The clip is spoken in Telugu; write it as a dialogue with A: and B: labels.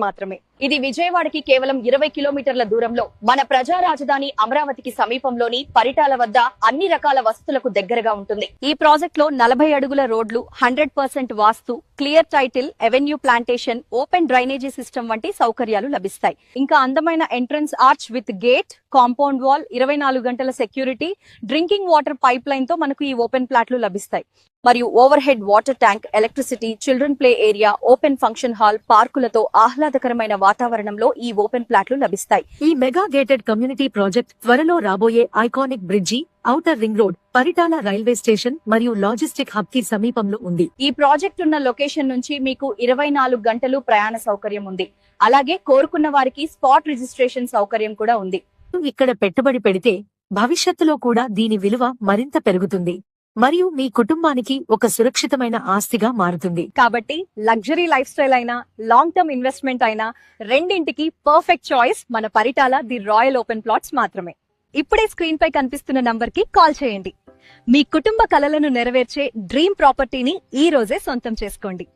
A: మాత్రమే. ఇది విజయవాడకి కేవలం 20 కిలోమీటర్ల దూరంలో మన ప్రజా రాజధాని అమరావతికి సమీపంలోని పరిటాల వద్ద అన్ని రకాల వసతులకు దగ్గరగా ఉంటుంది. ఈ ప్రాజెక్ట్ లో 40 అడుగుల రోడ్లు, 100% వాస్తు, clear title, avenue plantation, open drainage system వంటి సౌకర్యాలు లభిస్తాయి. ఇంకా అందమైన entrance arch with gate, compound wall, 24 గంటల security, drinking water pipeline తో మనకు ఈ ఓపెన్ ప్లాట్లు లభిస్తాయి. మరియు overhead water tank, electricity, children play area, open function hall, పార్కులతో ఆహ్లాదకరమైన వాతావరణంలో ఈ ఓపెన్ ప్లాట్లు లభిస్తాయి.
B: ఈ మెగా గేటెడ్ కమ్యూనిటీ ప్రాజెక్ట్ త్వరలో రాబోయే iconic bridge, outer ring road, Paritala railway station మరియు లాజిస్టిక్ హబ్ కి సమీపంలో ఉంది.
A: ఈ ప్రాజెక్ట్ ఉన్న లొకేషన్ నుంచి మీకు 24 గంటలు ప్రయాణ సౌకర్యం ఉంది. అలాగే కోరుకున్న వారికి స్పాట్ రిజిస్ట్రేషన్ సౌకర్యం కూడా ఉంది.
B: ఇక్కడ పెట్టుబడి పెడితే భవిష్యత్తులో కూడా దీని విలువ మరింత పెరుగుతుంది మరియు మీ కుటుంబానికి ఒక సురక్షితమైన ఆస్తిగా మారుతుంది.
A: కాబట్టి లగ్జరీ లైఫ్ స్టైల్ అయినా, లాంగ్ టర్మ్ ఇన్వెస్ట్మెంట్ అయినా రెండింటికి పర్ఫెక్ట్ చాయిస్ మన Paritala the royal open plots మాత్రమే. ఇప్పుడే స్క్రీన్ పై కనిపిస్తున్న నంబర్ కి కాల్ చేయండి. మీ కుటుంబ కలలను నెరవేర్చే డ్రీమ్ ప్రాపర్టీని ఈ రోజే సొంతం చేసుకోండి.